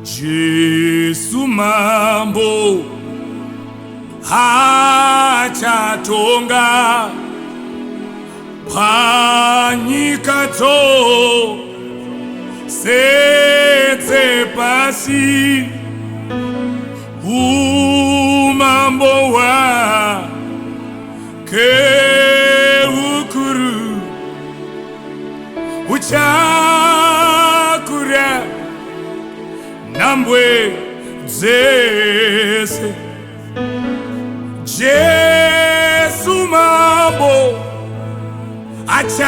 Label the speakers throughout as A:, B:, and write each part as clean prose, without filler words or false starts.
A: Jesu mambo achatonga panyika dzose pasi. Umambo wake ukuru uchakura nambwe dzese. Jesu mambo achatonga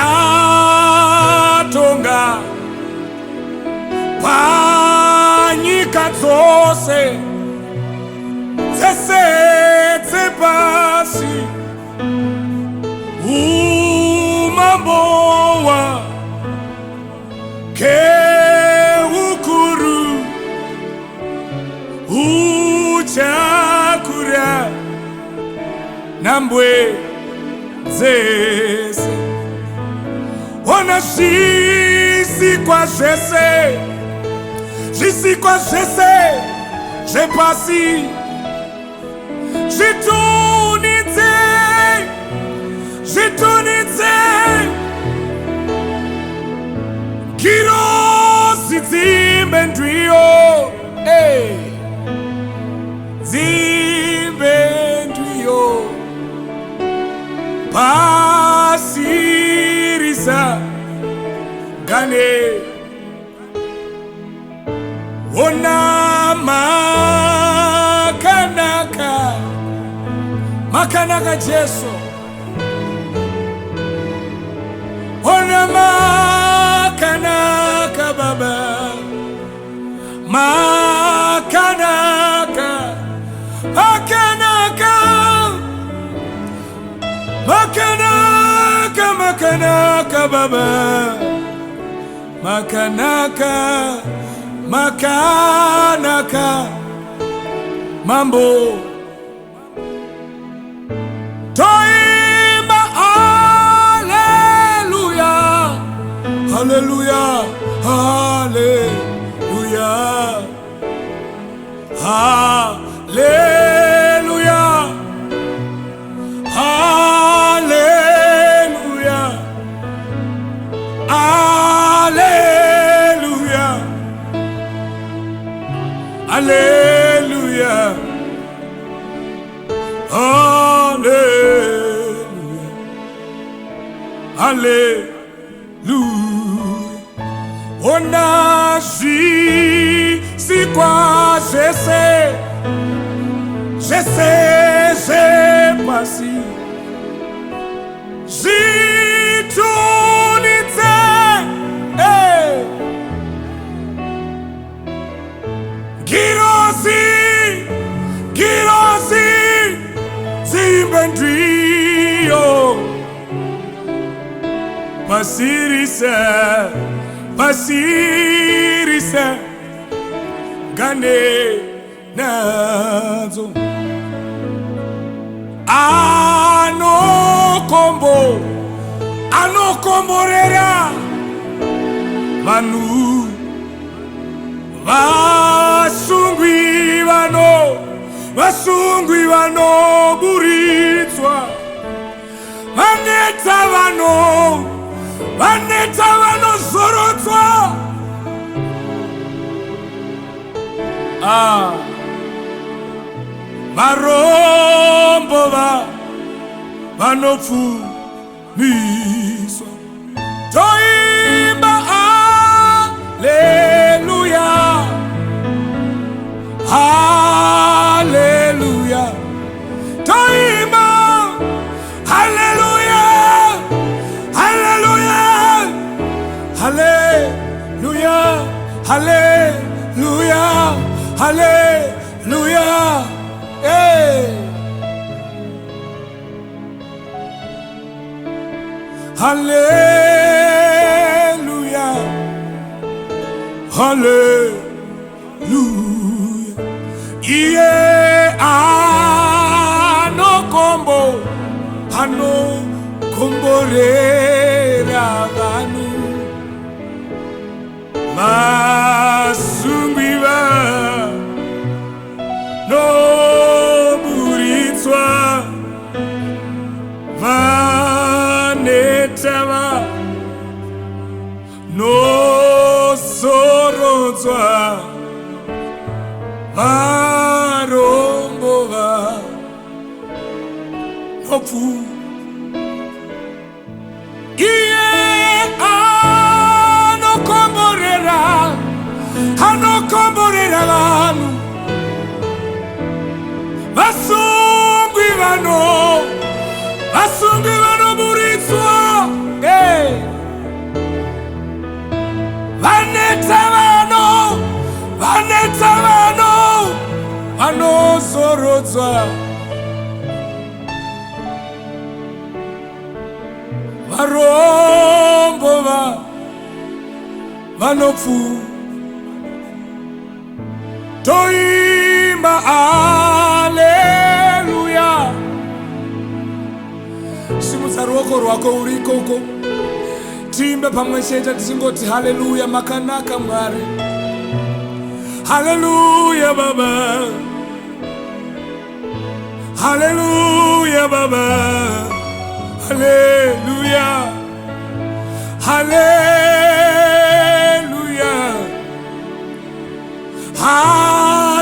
A: panyika dzose pasi. Umambo wake ukuru uchakura nambwe dzese. Ona zvisikwa zvese zvepasi zvitunidze girozi dzimbe ndwiyo pasirisa gane. Ona makanaka Jesu. Ona makanaka Baba, makanaka Baba, makanaka mambo. Toimba haleluya, haleluya, haleluya, haleluya, haleluya, haleluya, haleluya, haleluya, haleluya. Ona zvisikwa zvese pasi zvitunidze girozi dzimbe ndwiyo pasirisa gane nadzo. Anokomborera vanhu vasungwi vanoburitswa, vaneta vanozorotswa. Varombo vanopfumiswa. Toimba haleluya, haleluya. Toimba haleluya, haleluya, haleluya, haleluya, haleluya. Haleluya, haleluya. Iye anokomborera vanhu vasungwi vanhu noburitswa vanetava nosorodzwa varombova nopfu iye anokomborera vanhu vasungwi vanoburitswa vanetsa vano vanozorodzwa varombova vanopfu toimba aleluya. Simudza ruoko rwako uri ikoko, tiimbe pamwe chete tichingoti haleluya. Makanaka Mwari, haleluya Baba, haleluya Baba, haleluya, haleluya,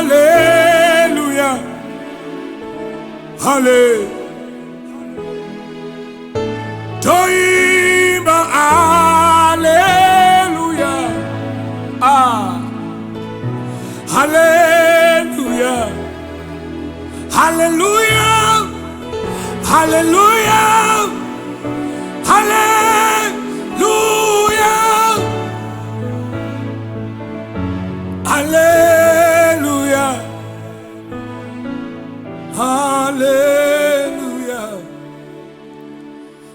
A: haleluya, haleluya. Toimba haleluya, haleluya, haleluya, haleluya, haleluya, haleluya, haleluya,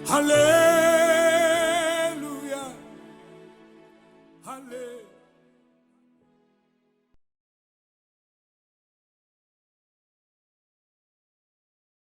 A: haleluya, haleluya.